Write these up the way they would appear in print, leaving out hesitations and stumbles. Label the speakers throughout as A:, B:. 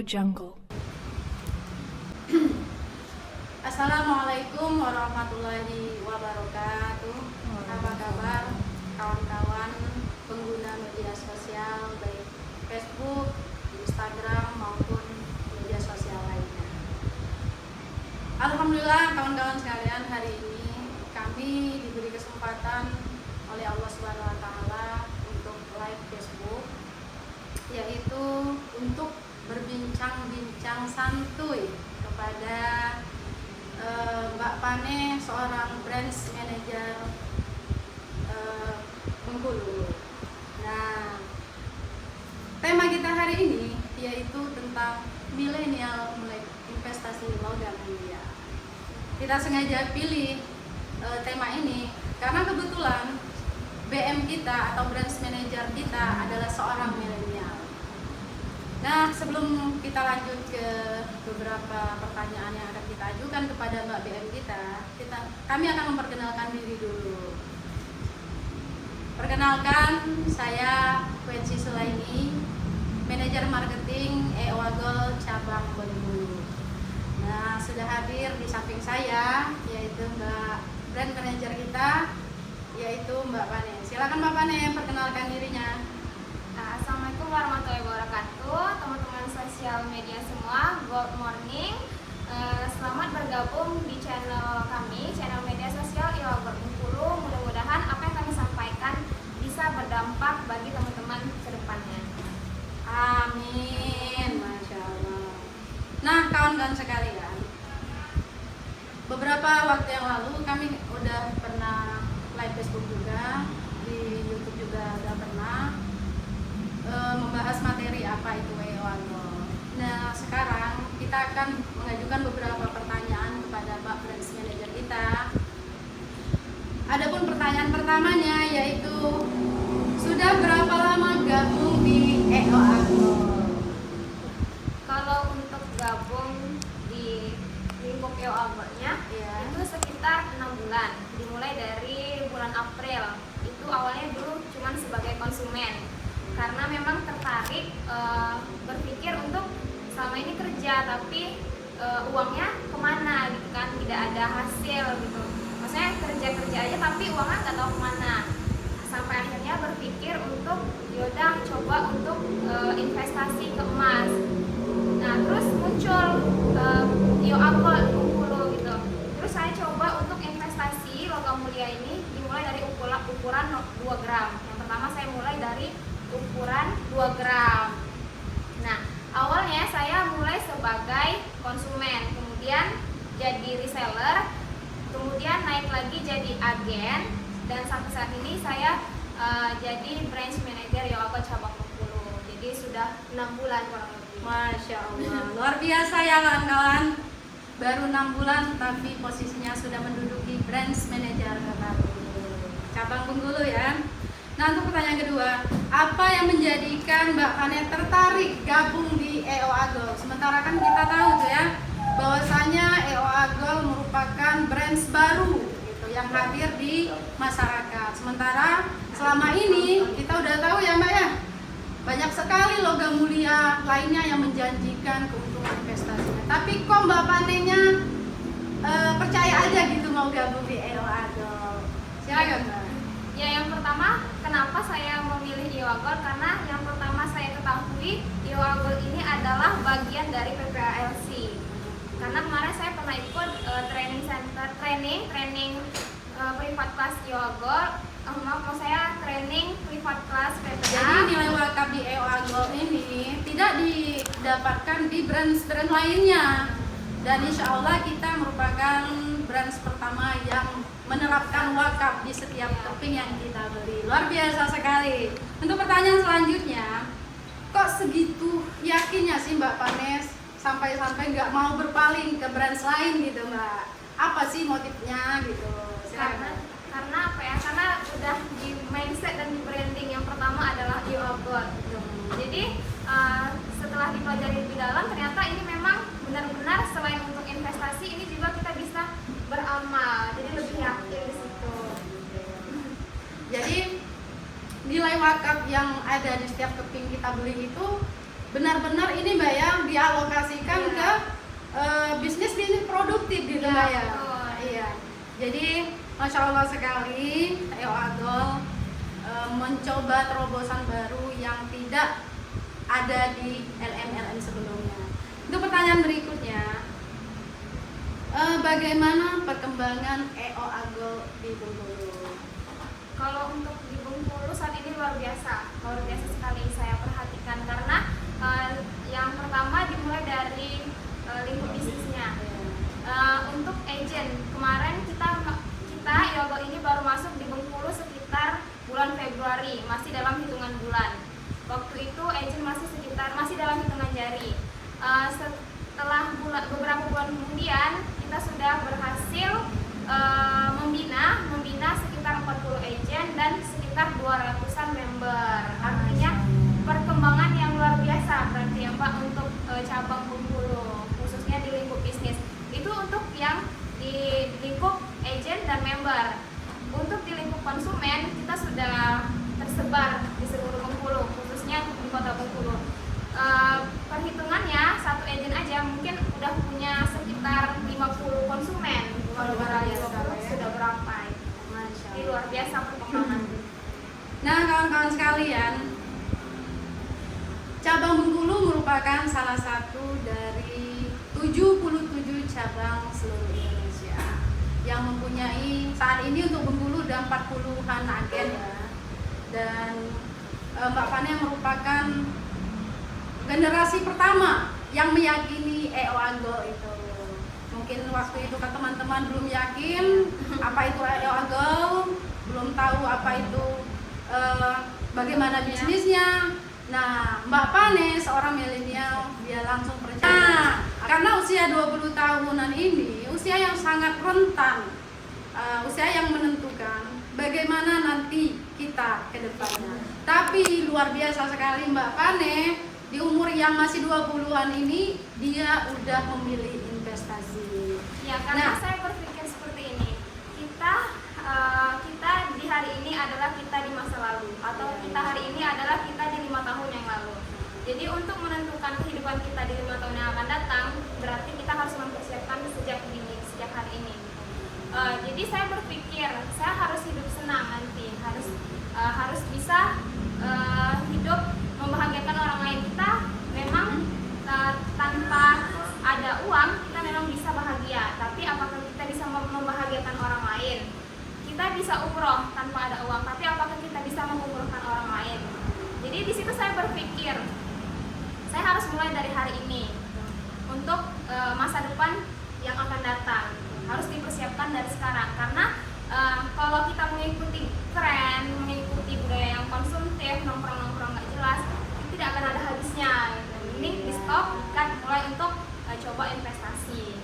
A: Jungle.
B: Assalamualaikum warahmaullahi wabarakatuh. Apa kabar kawan-kawan pengguna media sosial baik Facebook, Instagram maupun media sosial lainnya. Alhamdulillah kawan-kawan sekalian, hari ini kami diberi kesempatan oleh Allah Subhanahu wa taala untuk live Facebook, yaitu untuk berbincang-bincang santuy kepada Mbak Pane, seorang branch manager Bengkulu. Nah, tema kita hari ini yaitu tentang milenial melek investasi logam mulia. Kita sengaja pilih tema ini karena kebetulan BM kita atau branch manager kita adalah seorang milenial. Nah, sebelum kita lanjut ke beberapa pertanyaan yang akan kita ajukan kepada Mbak BM kami akan memperkenalkan diri dulu. Perkenalkan, saya Wensi Sulaini, manajer marketing EOAGOL cabang Bengkulu. Nah, sudah hadir di samping saya yaitu Mbak brand manager kita, yaitu Mbak Pane. Silakan Mbak Pane, perkenalkan dirinya.
C: Assalamualaikum warahmatullahi wabarakatuh, teman-teman sosial media semua. Good morning. Selamat bergabung di channel kami, channel media sosial EOAGOL Bengkulu. Mudah-mudahan apa yang kami sampaikan bisa berdampak bagi teman-teman ke depannya.
B: Amin, Masya Allah. Nah, kawan-kawan sekalian, beberapa waktu yang lalu kami udah pernah live Facebook juga, di YouTube juga udah pernah membahas materi apa itu EOAGOL. Nah, sekarang kita akan mengajukan beberapa pertanyaan kepada Pak Branch Manager kita. Adapun pertanyaan pertamanya yaitu, sudah berapa lama gabung di EOAGOL?
C: Kalau untuk gabung di lingkup EOAGOL-nya, itu sekitar 6 bulan. Dimulai dari bulan April. Itu awalnya dulu cuma sebagai konsumen, karena memang tertarik berpikir untuk selama ini kerja tapi uangnya kemana gitu kan, tidak ada hasil gitu. Maksudnya kerja aja tapi uangnya nggak tahu kemana. Sampai akhirnya berpikir untuk yaudah coba untuk investasi ke emas. Nah, terus muncul EOAGOL Bengkulu gitu. Terus saya coba untuk investasi logam mulia ini dimulai dari ukuran 2 gram. Yang pertama saya mulai dari ukuran 2 gram. Nah, awalnya saya mulai sebagai konsumen, kemudian jadi reseller, kemudian naik lagi jadi agen, dan sampai saat ini saya jadi branch manager EOAGOL cabang Bengkulu. Jadi sudah 6 bulan kurang lebih.
B: Masya Allah, luar biasa ya kawan-kawan. Baru 6 bulan tapi posisinya sudah menduduki branch manager cabang Bengkulu ya. Nah, untuk pertanyaan kedua, apa yang menjadikan Mbak Pane tertarik gabung di EOAGOL? Sementara kan kita tahu tuh ya, bahwasanya EOAGOL merupakan branch baru gitu yang hadir di masyarakat. Sementara selama ini kita udah tahu ya Mbak ya, banyak sekali logam mulia lainnya yang menjanjikan keuntungan investasinya. Tapi kok Mbak Pane-nya percaya aja gitu mau gabung di EOAGOL? Silakan Mbak.
C: Ya, yang pertama, kenapa saya memilih EOAGOL? Karena yang pertama saya ketahui EOAGOL ini adalah bagian dari PPALC. Karena kemarin saya pernah ikut training center, training privat kelas EOAGOL. Mau saya training privat kelas PPA.
B: Jadi nilai wakaf di EOAGOL ini tidak didapatkan di branch-branch lainnya. Dan insya Allah kita merupakan branch pertama yang menerapkan wakaf di setiap keping yang kita beli. Luar biasa sekali. Untuk pertanyaan selanjutnya, kok segitu yakinnya sih Mbak Panes sampai-sampai nggak mau berpaling ke branch lain gitu Mbak? Apa sih motifnya gitu?
C: Karena apa ya? Karena udah di mindset dan di branding yang pertama adalah EOAGOL gitu. Jadi setelah dipelajari lebih dalam, ternyata ini memang benar-benar selain untuk investasi, ini juga kita bisa beramal. Jadi lebih yakin di situ.
B: Jadi nilai wakaf yang ada di setiap keping kita beli itu benar-benar ini Mbak ya dialokasikan
C: Iya.
B: ke bisnis produktif gitu
C: Iya,
B: Mbak ya.
C: betul.
B: Iya. Jadi Masya Allah sekali EO Agol mencoba terobosan baru yang tidak ada di LM-LM sebelumnya. Untuk pertanyaan berikutnya, bagaimana perkembangan EO Agol di Bengkulu?
C: Kalau untuk di Bengkulu saat ini luar biasa sekali saya perhatikan karena yang pertama dimulai dari lingkup bisnisnya. Untuk agent kemarin kita Yogo ini baru masuk di Bengkulu sekitar bulan Februari, masih dalam hitungan bulan. Waktu itu agent masih dalam hitungan jari. Setelah beberapa bulan kemudian kita sudah berhasil membina sekitar 40 agent dan sekitar 200-an member. Artinya perkembangan yang luar biasa berarti ya Pak untuk cabang Bengkulu, khususnya di lingkup bisnis. Itu untuk yang di lingkup agent dan member. Untuk di lingkup konsumen kita sudah tersebar di seluruh Bengkulu, khususnya di kota Bengkulu. Perhitungannya satu agent aja mungkin udah punya sekitar 50 konsumen. Kalau barangnya sudah berapa? Ini luar biasa perkembangan.
B: Nah kawan-kawan sekalian, cabang Bengkulu merupakan salah satu dari 77 cabang seluruh Indonesia yang mempunyai saat ini untuk Bengkulu udah 40-an agen ya. Dan Mbak Fania merupakan generasi pertama yang meyakini EO Agol itu. Mungkin waktu itu kan teman-teman belum yakin apa itu EO Agol, belum tahu apa itu bagaimana bisnisnya. Nah, Mbak Pane seorang milenial, dia langsung percaya. Nah, karena usia 20 tahunan ini usia yang sangat rentan, usia yang menentukan bagaimana nanti kita ke depannya. Tapi luar biasa sekali Mbak Pane, di umur yang masih 20-an ini dia udah memilih investasi.
C: Ya, karena saya berpikir seperti ini. Kita di hari ini adalah kita di masa lalu, atau kita hari ini adalah kita di 5 tahun yang lalu. Jadi untuk menentukan kehidupan kita di 5 tahun yang akan datang, berarti kita harus mempersiapkan sejak hari ini. Jadi saya berpikir saya harus hidup senang nanti, harus bisa hidup membahagiakan orang lain. Kita memang tanpa ada uang kita memang bisa bahagia, tapi apakah kita bisa membahagiakan orang lain? Kita bisa umroh tanpa ada uang, tapi apakah kita bisa mengumrohkan orang lain? Jadi di situ saya berpikir saya harus mulai dari hari ini untuk masa depan yang akan datang, harus dipersiapkan dari sekarang. Karena kalau kita mengikuti tren, mengikuti budaya yang konsumtif, nongkrong nggak jelas, itu tidak akan ada habisnya. Mending di stop dan mulai untuk coba investasi.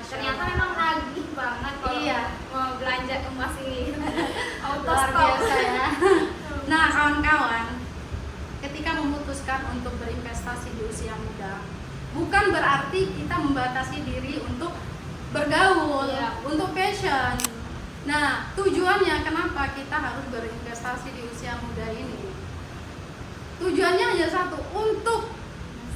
C: Ternyata memang nagih banget kalau mau belanja emas ini. Auto
B: Luar
C: stop.
B: biasa ya. Nah kawan-kawan, ketika memutuskan untuk berinvestasi di usia muda, bukan berarti kita membatasi diri untuk bergaul, untuk passion. Nah tujuannya kenapa kita harus berinvestasi di usia muda ini? Tujuannya hanya satu, untuk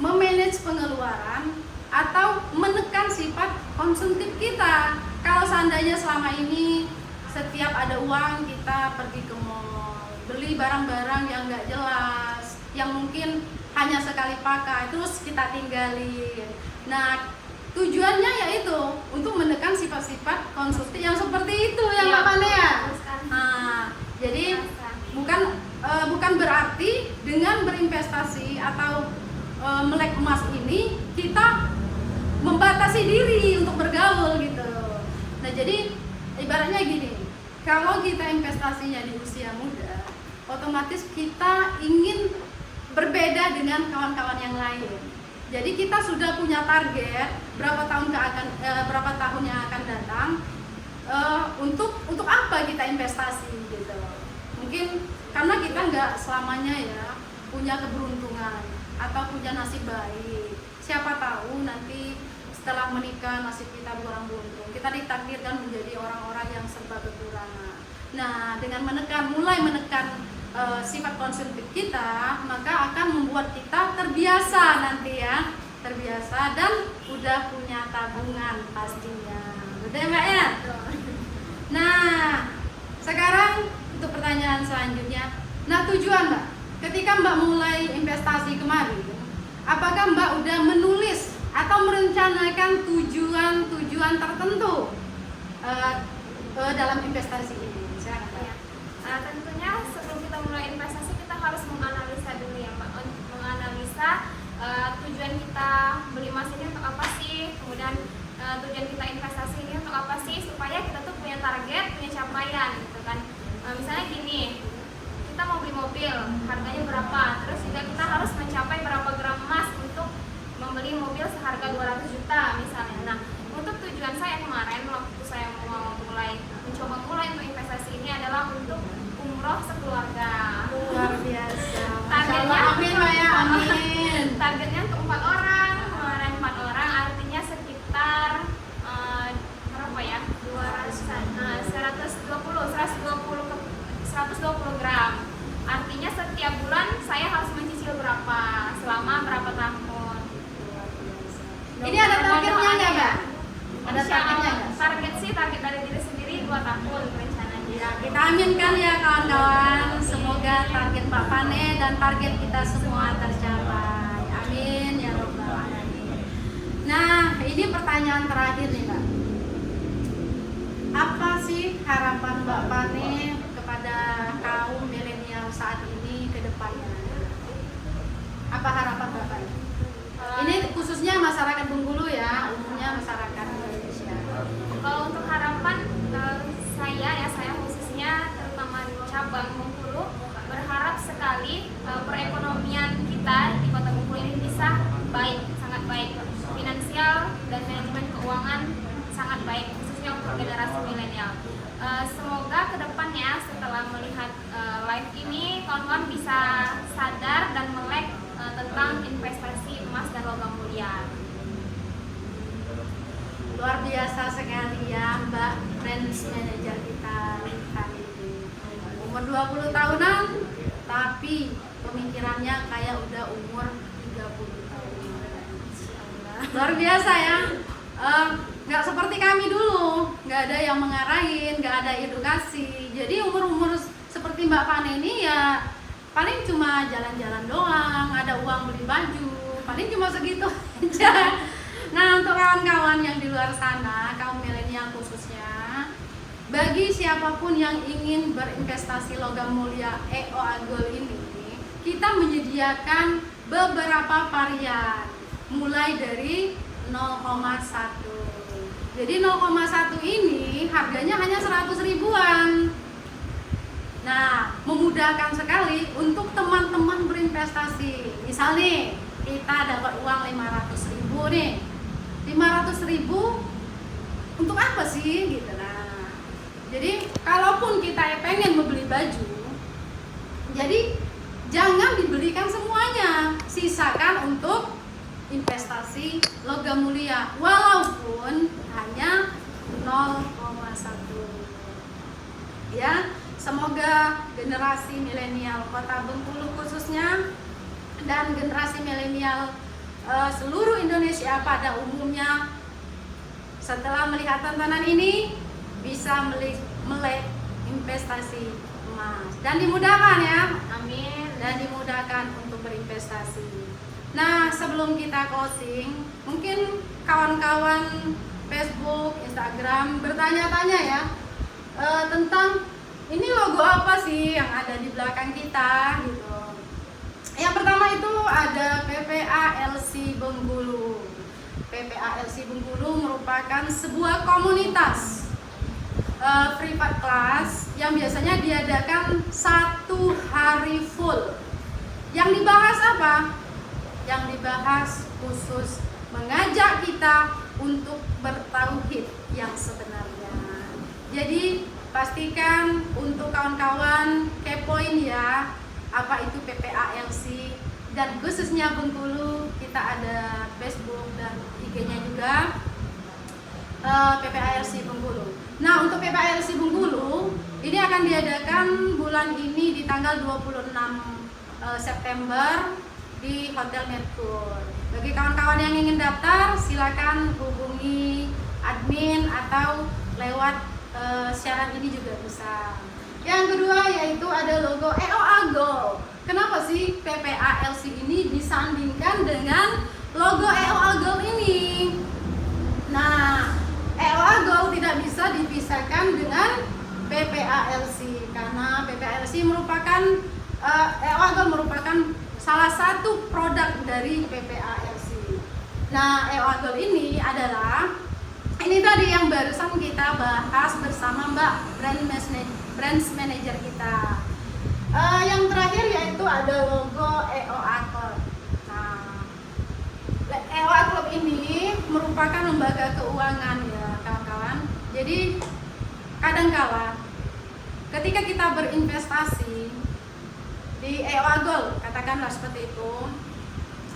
B: memanage pengeluaran atau menekan sifat konsumtif kita. Kalau seandainya selama ini setiap ada uang kita pergi ke mall, beli barang-barang yang nggak jelas, yang mungkin hanya sekali pakai terus kita tinggalin. Nah tujuannya yaitu untuk menekan sifat-sifat konsumtif yang seperti itu yang Mbak Pane ya. Nah, jadi bukan berarti dengan berinvestasi atau melek emas ini kita membatasi diri untuk bergaul gitu. Nah jadi ibaratnya gini, kalau kita investasinya di usia muda, otomatis kita ingin berbeda dengan kawan-kawan yang lain. Jadi kita sudah punya target berapa tahun yang akan datang, untuk apa kita investasi gitu. Mungkin karena kita nggak selamanya ya punya keberuntungan atau punya nasib baik. Siapa tahu nanti setelah menikah nasib kita kurang beruntung, kita ditakdirkan menjadi orang-orang yang serba kekurangan. Nah dengan mulai menekan sifat konsumtif kita, maka akan membuat kita terbiasa nanti ya, terbiasa dan udah punya tabungan pastinya. Betul Mbak ya? Nah, sekarang untuk pertanyaan selanjutnya. Nah, tujuan Mbak, ketika Mbak mulai investasi kemarin, apakah Mbak udah menulis atau merencanakan tujuan tertentu dalam investasi ini?
C: Ya. Tentunya sebelum kita mulai investasi kita harus menganalisa dulu ya Mbak, menganalisa tujuan kita beli emas ini untuk apa sih, kemudian tujuan kita investasi ini untuk apa sih, supaya kita tuh punya target, punya capaian gitu kan. Misalnya gini, kita mau beli mobil, harganya berapa, terus juga kita harus mencapai berapa gram emas untuk membeli mobil seharga 200 juta misalnya. Nah, untuk tujuan saya kemarin waktu saya mau mencoba mulai untuk investasi ini adalah untuk umroh sekeluarga.
B: Luar biasa.
C: Targetnya
B: amin Mbak ya, amin.
C: Targetnya untuk 4 orang, kemarin 4 orang, artinya sekitar berapa ya? 120 gram. Artinya setiap bulan saya harus mencicil berapa selama berapa tahun.
B: Ini ada targetnya nggak Mbak? Ada targetnya nggak?
C: Target dari diri sendiri 2 tahun rencananya.
B: Ya, kita aminkan ya kawan-kawan. Semoga target Mbak Pane dan target kita semua tercapai. Amin ya robbal alamin. Nah, ini pertanyaan terakhir nih Mbak. Apa sih harapan Mbak Pane kepada kaum milenial saat ini ke depannya? Apa harapan Mbak Pane? Ini khususnya masyarakat Bengkulu ya, umumnya masyarakat Indonesia.
C: Kalau untuk harapan saya khususnya terutama di cabang Bengkulu berharap sekali perekonomian kita di Kota Bengkulu ini bisa baik, sangat baik, finansial dan manajemen keuangan sangat baik, khususnya untuk generasi milenial. Semoga kedepannya setelah melihat live ini kawan-kawan bisa sadar dan melek tentang investasi emas dan logam mulia.
B: Luar biasa sekali ya Mbak Branch Manager kita kali ini. Umur 20 tahunan tapi pemikirannya kayak udah umur 30 tahun. Luar biasa ya. Nggak seperti kami dulu, nggak ada yang mengarahin, nggak ada edukasi. Jadi umur-umur seperti Mbak Pane ini ya paling cuma jalan-jalan doang, ada uang beli baju, paling cuma segitu aja. Nah, untuk kawan-kawan yang di luar sana, kaum milenial khususnya, bagi siapapun yang ingin berinvestasi logam mulia EOA Gold ini, kita menyediakan beberapa varian, mulai dari 0,1. Jadi 0,1 ini harganya hanya 100 ribuan. Nah, memudahkan sekali untuk teman-teman berinvestasi. Misal nih, kita dapat uang 500 ribu nih. 500 ribu untuk apa sih gitu. Nah, jadi kalaupun kita pengen membeli baju, jadi jangan dibelikan semuanya, sisakan untuk investasi logam mulia walaupun hanya 0,1 ya. Semoga generasi milenial Kota Bengkulu khususnya dan generasi milenial seluruh Indonesia pada umumnya setelah melihat tontonan ini bisa melek investasi emas dan dimudahkan ya, amin, dan dimudahkan untuk berinvestasi. Nah, sebelum kita closing, mungkin kawan-kawan Facebook, Instagram bertanya-tanya ya tentang ini logo apa sih yang ada di belakang kita gitu. Yang pertama itu ada PPALC Bengkulu. PPALC Bengkulu merupakan sebuah komunitas privat kelas yang biasanya diadakan 1 hari full. Yang dibahas apa? Yang dibahas khusus mengajak kita untuk bertauhid yang sebenarnya. Jadi pastikan untuk kawan-kawan kepoin ya apa itu PPALC, dan khususnya Bengkulu kita ada Facebook dan IG-nya juga PPALC Bengkulu. Nah, untuk PPALC Bengkulu ini akan diadakan bulan ini di tanggal 26 September di Hotel Merkur. Bagi kawan-kawan yang ingin daftar, silakan hubungi admin atau lewat siaran ini juga bisa. Yang kedua yaitu ada logo EOA Gold. Kenapa sih PPALC ini disandingkan dengan logo EOA Gold ini? Nah, EOA Gold tidak bisa dipisahkan dengan PPALC karena PPALC merupakan EOA Gold merupakan salah satu produk dari PPALC. Nah, EOA Gold ini adalah tadi yang barusan kita bahas bersama Mbak Brand Manager kita. Yang terakhir yaitu ada logo EOA Club. Nah, EOA Club ini merupakan lembaga keuangan ya kawan-kawan. Jadi kadangkala ketika kita berinvestasi di EOA Gold, katakanlah seperti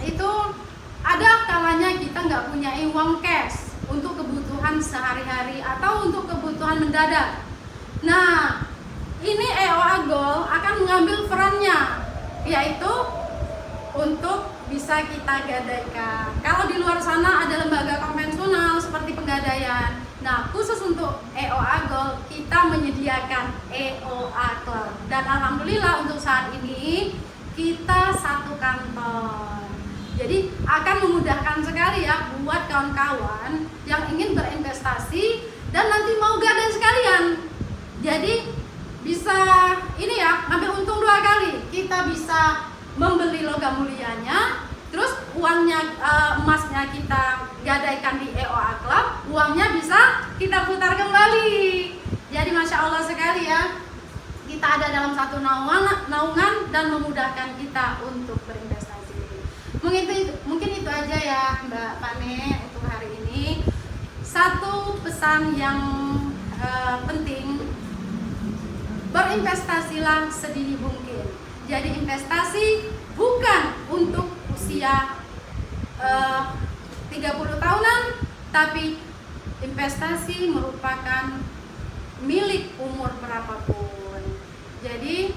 B: itu ada kalanya kita nggak punya uang cash untuk kebutuhan sehari-hari atau untuk kebutuhan mendadak. Nah, ini EOA Gold akan mengambil perannya, yaitu untuk bisa kita gadaikan. Kalau di luar sana ada lembaga konvensional seperti pegadaian. Nah, khusus untuk EOA Gold kita menyediakan EOA Club. Dan alhamdulillah untuk saat ini kita satu kantor. Jadi akan memudahkan sekali ya buat kawan-kawan yang ingin berinvestasi dan nanti mau gadai sekalian. Jadi bisa ini ya, ambil untung dua kali. Kita bisa membeli logam mulianya, terus uangnya emasnya kita gadaikan di EOA Club, uangnya bisa kita putar kembali. Jadi masya Allah sekali ya, kita ada dalam satu naungan dan memudahkan kita untuk berinvestasi. Mungkin itu aja ya Mbak Pane untuk hari ini. Satu pesan yang penting, berinvestasilah sedini mungkin. Jadi investasi bukan untuk usia 30 tahunan, tapi investasi merupakan milik umur berapapun. Jadi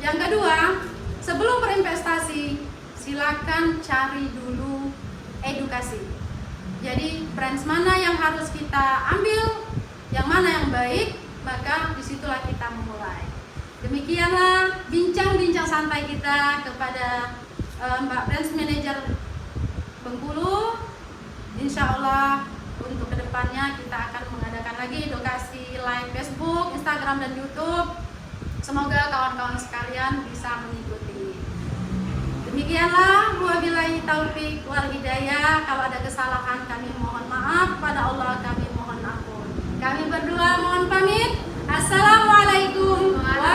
B: yang kedua, sebelum berinvestasi silakan cari dulu edukasi. Jadi brands mana yang harus kita ambil, yang mana yang baik, maka disitulah kita memulai. Demikianlah bincang-bincang santai kita kepada Mbak Brands Manager Bengkulu. Insya Allah untuk kedepannya kita akan mengadakan lagi edukasi live Facebook, Instagram, dan YouTube. Semoga kawan-kawan sekalian bisa mengikuti. Demikianlah, wabillahi taufik wal hidayah. Kalau ada kesalahan kami mohon maaf, pada Allah kami mohon ampun. Kami berdua mohon pamit. Assalamualaikum warahmatullahi